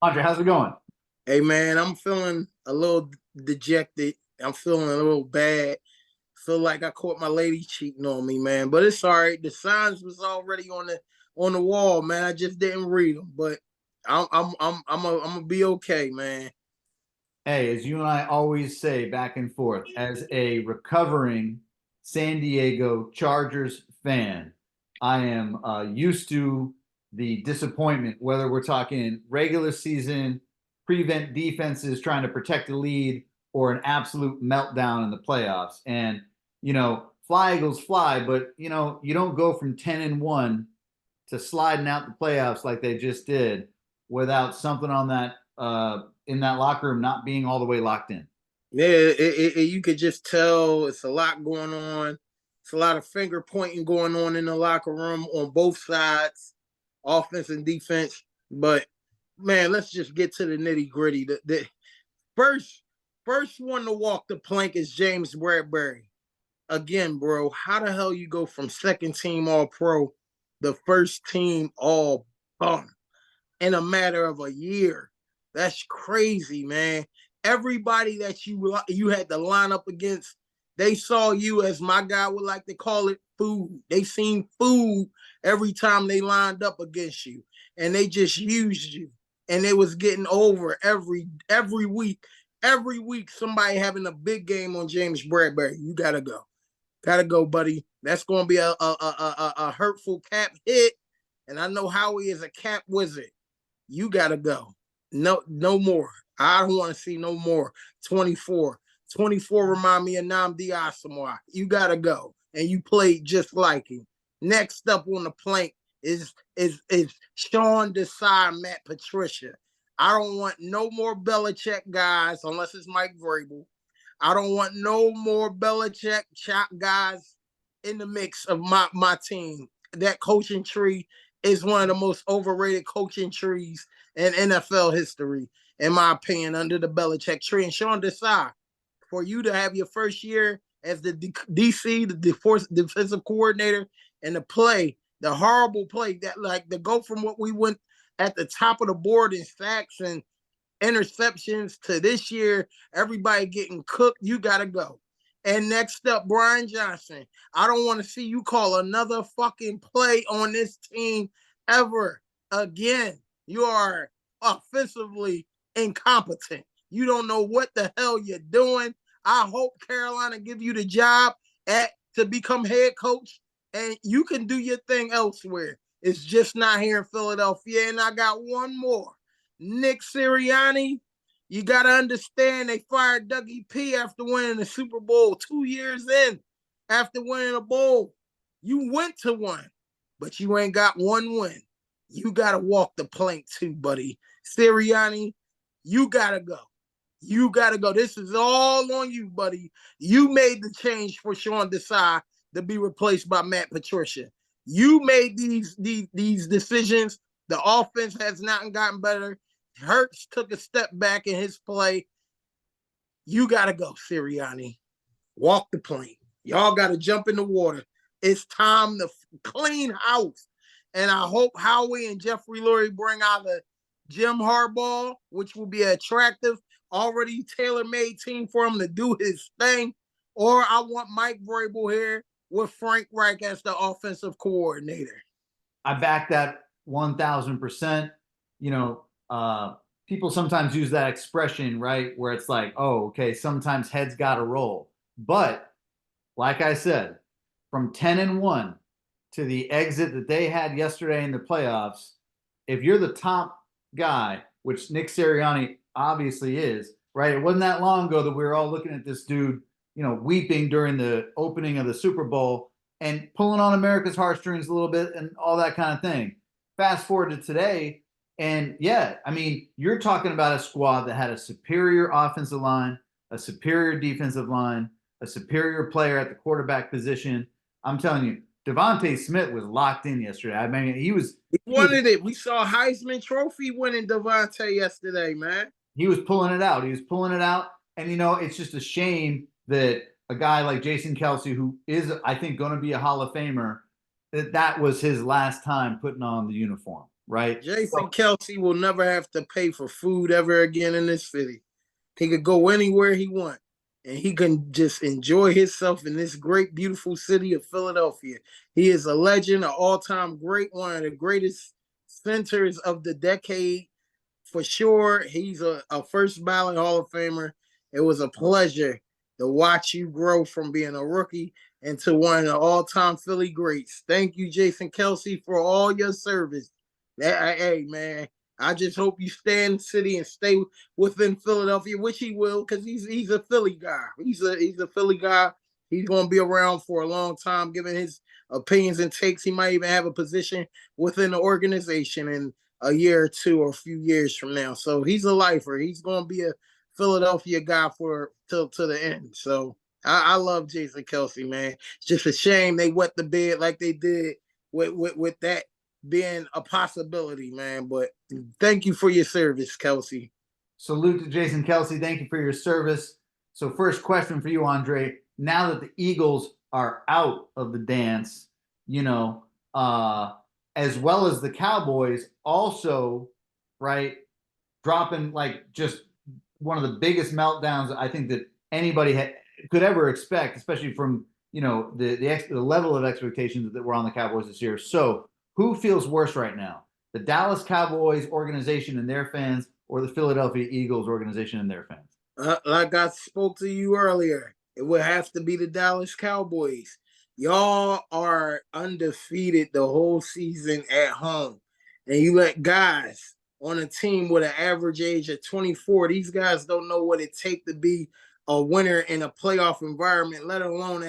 Andre, how's it going? Hey man, I'm feeling a little dejected. I'm feeling a little bad. Feel like I caught my lady cheating on me, man. But it's all right. The signs was already on the wall, man. I just didn't read them. But I'm gonna be okay, man. Hey, as you and I always say back and forth, as a recovering San Diego Chargers fan, I am used to the disappointment, whether we're talking regular season, prevent defenses trying to protect the lead, or an absolute meltdown in the playoffs. And, fly Eagles fly, but, you don't go from 10-1 to sliding out the playoffs like they just did without something on that in that locker room not being all the way locked in. Yeah, you could just tell it's a lot going on. It's a lot of finger pointing going on in the locker room on both sides, offense and defense. But man, let's just get to the nitty gritty. The first first one to walk the plank is James Bradbury. Again, bro, how the hell you go from second team all pro, the first team all bum in a matter of a year? That's crazy, man. Everybody that you had to line up against, they saw you, as my guy would like to call it, food. They seen food every time they lined up against you, and they just used you. And they was getting over every week. Every week, somebody having a big game on James Bradbury. You gotta go. Gotta go, buddy. That's gonna be a hurtful cap hit. And I know Howie is a cap wizard. You gotta go. No, no more. I don't want to see no more. 24. 24 remind me of Namdi Asamoah. You gotta go. And you played just like him. Next up on the plank is Sean Desai, Matt Patricia. I don't want no more Belichick guys unless it's Mike Vrabel. I don't want no more Belichick chop guys in the mix of my team. That coaching tree is one of the most overrated coaching trees in NFL history, in my opinion, under the Belichick tree. And Sean Desai, for you to have your first year as the DC, the defensive coordinator, and the horrible play, that like to go from what we went at the top of the board in sacks and interceptions to this year, everybody getting cooked. You got to go. And next up, Brian Johnson. I don't want to see you call another fucking play on this team ever again. You are offensively incompetent. You don't know what the hell you're doing. I hope Carolina give you the job to become head coach, and you can do your thing elsewhere. It's just not here in Philadelphia. And I got one more. Nick Sirianni, you got to understand they fired Dougie P after winning the Super Bowl 2 years in. After winning a bowl, you went to one, but you ain't got one win. You got to walk the plank too, buddy. Sirianni, you got to go. You got to go. This is all on you, buddy. You made the change for Sean Desai to be replaced by Matt Patricia. You made these decisions. The offense has not gotten better. Hurts took a step back in his play. You got to go, Sirianni. Walk the plane. Y'all got to jump in the water. It's time to clean house. And I hope Howie and Jeffrey Lurie bring out a Jim Harbaugh, which will be attractive, already tailor-made team for him to do his thing. Or I want Mike Vrabel here with Frank Reich as the offensive coordinator. I back that 1000%. People sometimes use that expression, right? Where it's like, oh, okay, sometimes heads got to roll. But like I said, from 10-1 to the exit that they had yesterday in the playoffs, if you're the top guy, which Nick Sirianni obviously is, right? It wasn't that long ago that we were all looking at this dude, weeping during the opening of the Super Bowl and pulling on America's heartstrings a little bit and all that kind of thing. Fast forward to today, and yeah, I mean, you're talking about a squad that had a superior offensive line, a superior defensive line, a superior player at the quarterback position. I'm telling you, Devontae Smith was locked in yesterday. I mean, He wanted it. We saw Heisman Trophy winning Devontae yesterday, man. he was pulling it out. He was pulling it out, and it's just a shame that a guy like Jason Kelsey, who is, I think, going to be a Hall of Famer, that was his last time putting on the uniform. right? Jason Kelsey will never have to pay for food ever again in this city. He could go anywhere he want, and he can just enjoy himself in this great, beautiful city of Philadelphia. He is a legend, an all-time great, one of the greatest centers of the decade for sure. He's a first ballot Hall of Famer. It was a pleasure to watch you grow from being a rookie into one of the all-time Philly greats. Thank you, Jason Kelsey, for all your service. Hey, man, I just hope you stay in the city and stay within Philadelphia, which he will, because he's a Philly guy. He's a Philly guy. He's going to be around for a long time, giving his opinions and takes. He might even have a position within the organization in a year or two or a few years from now. So he's a lifer. He's going to be a Philadelphia guy for till to the end. So I love Jason Kelsey, man. It's just a shame they wet the bed like they did with that being a possibility, man. But thank you for your service, Kelsey. Salute to Jason Kelsey. Thank you for your service. So, first question for you, Andre. Now that the Eagles are out of the dance, as well as the Cowboys also, right, dropping like just one of the biggest meltdowns I think that anybody could ever expect, especially from the level of expectations that were on the Cowboys this year. So, who feels worse right now? The Dallas Cowboys organization and their fans, or the Philadelphia Eagles organization and their fans? Like I spoke to you earlier, it would have to be the Dallas Cowboys. Y'all are undefeated the whole season at home, and you let guys on a team with an average age of 24. These guys don't know what it takes to be a winner in a playoff environment, let alone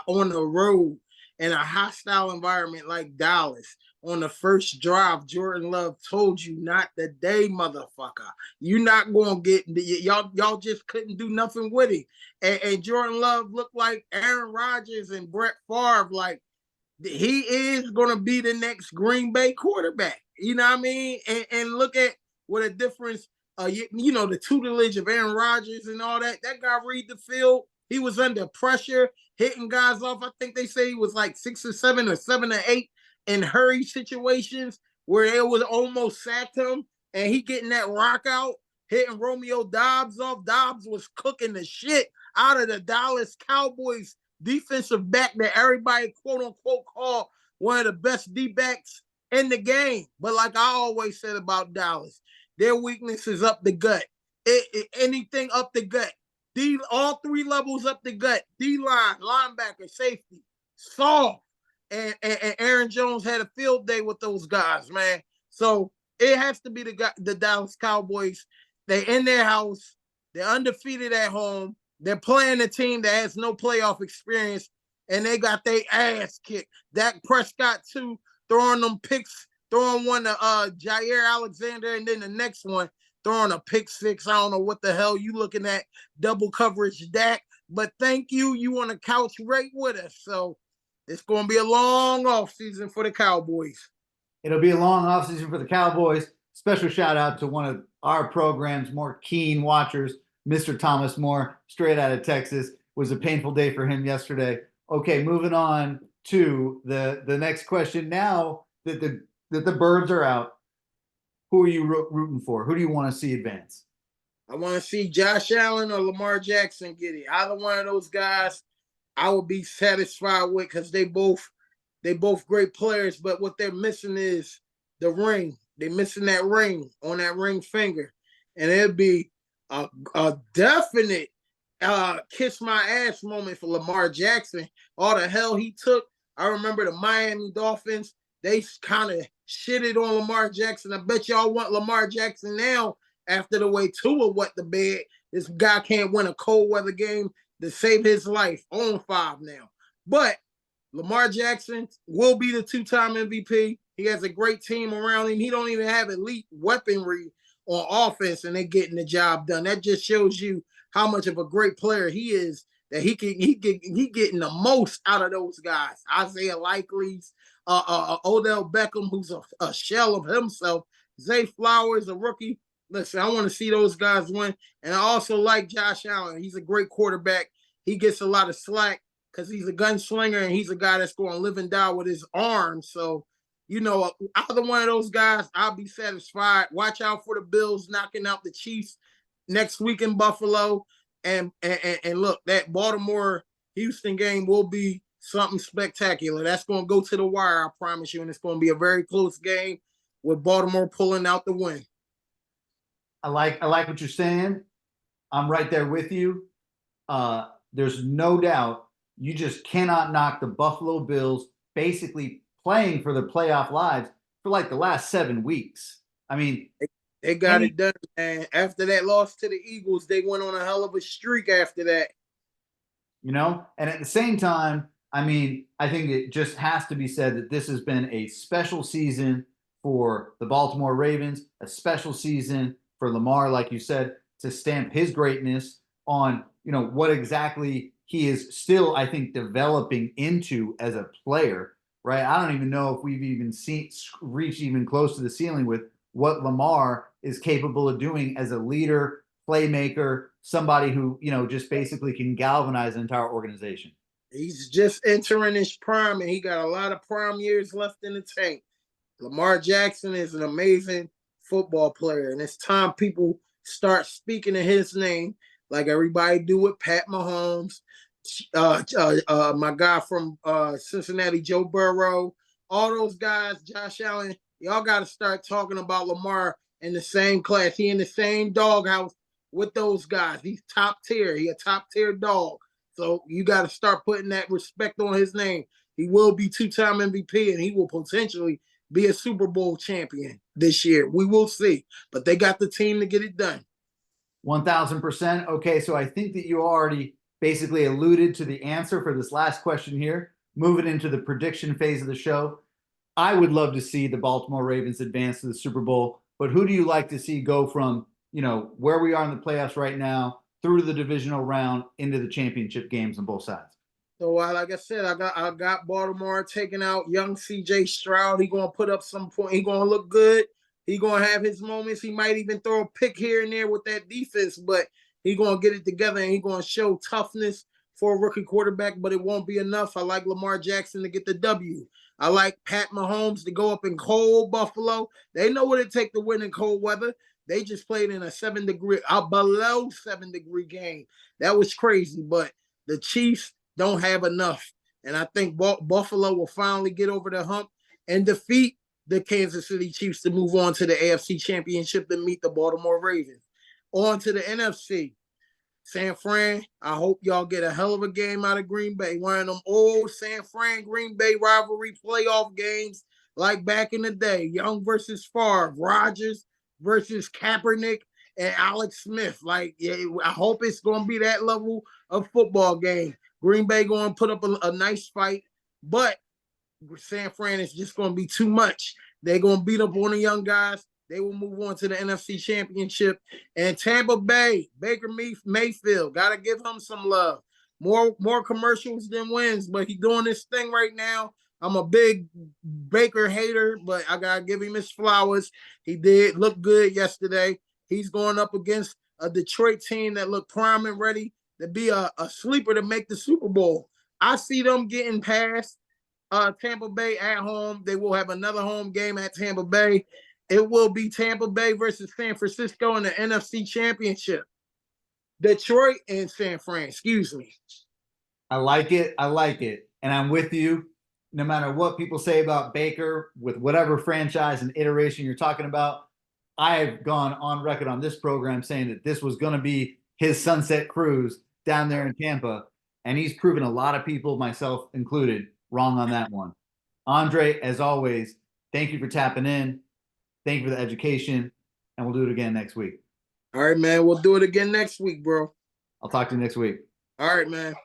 on the road in a hostile environment like Dallas. On the first drive, Jordan Love told you not today, motherfucker. You're not gonna get y'all just couldn't do nothing with it. And Jordan Love looked like Aaron Rodgers and Brett Favre, like he is gonna be the next Green Bay quarterback. You know what I mean? And look at what a difference. The tutelage of Aaron Rodgers and all that. That guy read the field. He was under pressure, hitting guys off. I think they say he was like 6 or 7 or 7 or 8 in hurry situations where it was almost sacked him, and he getting that rock out, hitting Romeo Doubs off. Doubs was cooking the shit out of the Dallas Cowboys defensive back that everybody quote unquote call one of the best D-backs in the game. But like I always said about Dallas, their weakness is up the gut. Anything up the gut. All three levels up the gut. D-line, linebacker, safety, soft. And Aaron Jones had a field day with those guys, man. So it has to be the Dallas Cowboys. They're in their house. They're undefeated at home. They're playing a team that has no playoff experience, and they got their ass kicked. Dak Prescott, too, throwing them picks, throwing one to Jair Alexander, and then the next one throwing a pick six. I don't know what the hell you looking at, double coverage Dak. But thank you. You on the couch right with us. So it's going to be a long offseason for the Cowboys. It'll be a long offseason for the Cowboys. Special shout out to one of our program's more keen watchers, Mr. Thomas Moore, straight out of Texas. It was a painful day for him yesterday. Okay, moving on to the next question. Now that the birds are out, who are you rooting for? Who do you want to see advance? I want to see Josh Allen or Lamar Jackson get it. Either one of those guys, I would be satisfied with, because they both great players. But what they're missing is the ring. They're missing that ring on that ring finger, and it'd be a definite kiss my ass moment for Lamar Jackson. All the hell he took. I remember the Miami Dolphins. They kind of shitted on Lamar Jackson. I bet y'all want Lamar Jackson now after the way Tua wet the bed. This guy can't win a cold weather game to save his life. On 5 now. But Lamar Jackson will be the 2-time MVP. He has a great team around him. He don't even have elite weaponry on offense, and they're getting the job done. That just shows you how much of a great player he is, that he getting the most out of those guys. Isaiah Likely's, Odell Beckham, who's a shell of himself. Zay Flowers, a rookie. Listen, I want to see those guys win. And I also like Josh Allen. He's a great quarterback. He gets a lot of slack because he's a gunslinger, and he's a guy that's going to live and die with his arm. So either one of those guys, I'll be satisfied. Watch out for the Bills knocking out the Chiefs next week in Buffalo. And look, that Baltimore-Houston game will be something spectacular. That's going to go to the wire, I promise you, and it's going to be a very close game with Baltimore pulling out the win. I like what you're saying. I'm right there with you. There's no doubt you just cannot knock the Buffalo Bills basically playing for the playoff lives for like the last 7 weeks. I mean, they got it done, man. After that loss to the Eagles, they went on a hell of a streak after that. And at the same time, I mean, I think it just has to be said that this has been a special season for the Baltimore Ravens, a special season for Lamar, like you said, to stamp his greatness on, what exactly he is still, I think, developing into as a player, right? I don't even know if we've even reached even close to the ceiling with what Lamar is capable of doing as a leader, playmaker, somebody who, just basically can galvanize an entire organization. He's just entering his prime, and he got a lot of prime years left in the tank. Lamar Jackson is an amazing football player, and it's time people start speaking in his name like everybody do with Pat Mahomes, my guy from Cincinnati, Joe Burrow, all those guys, Josh Allen. Y'all got to start talking about Lamar in the same class. He in the same doghouse with those guys. He's top tier. He a top tier dog. So you got to start putting that respect on his name. He will be 2-time MVP, and he will potentially be a Super Bowl champion this year. We will see. But they got the team to get it done. 1,000%. Okay, so I think that you already basically alluded to the answer for this last question here. Moving into the prediction phase of the show. I would love to see the Baltimore Ravens advance to the Super Bowl, but who do you like to see go from, where we are in the playoffs right now through to the divisional round into the championship games on both sides? So like I said, I got Baltimore taking out young CJ Stroud. He gonna put up some point. He gonna look good. He gonna have his moments. He might even throw a pick here and there with that defense, but he gonna get it together and he gonna show toughness for a rookie quarterback. But it won't be enough. I like Lamar Jackson to get the W. I like Pat Mahomes to go up in cold Buffalo. They know what it takes to win in cold weather. They just played in a below 7-degree game. That was crazy, but the Chiefs don't have enough. And I think Buffalo will finally get over the hump and defeat the Kansas City Chiefs to move on to the AFC Championship and meet the Baltimore Ravens. On to the NFC. San Fran, I hope y'all get a hell of a game out of Green Bay. One of them old San Fran-Green Bay rivalry playoff games like back in the day. Young versus Favre, Rodgers versus Kaepernick, and Alex Smith. I hope it's going to be that level of football game. Green Bay going to put up a nice fight, but San Fran is just going to be too much. They're going to beat up on the young guys. They will move on to the NFC Championship. And Tampa Bay, Baker Mayfield, got to give him some love. More commercials than wins, but he's doing this thing right now. I'm a big Baker hater, but I got to give him his flowers. He did look good yesterday. He's going up against a Detroit team that looked prime and ready to be a sleeper to make the Super Bowl. I see them getting past Tampa Bay at home. They will have another home game at Tampa Bay. It will be Tampa Bay versus San Francisco in the NFC Championship. Detroit and San Fran, excuse me. I like it. And I'm with you. No matter what people say about Baker, with whatever franchise and iteration you're talking about, I have gone on record on this program saying that this was going to be his sunset cruise down there in Tampa. And he's proven a lot of people, myself included, wrong on that one. Andre, as always, thank you for tapping in. Thank you for the education. And we'll do it again next week. All right, man. We'll do it again next week, bro. I'll talk to you next week. All right, man.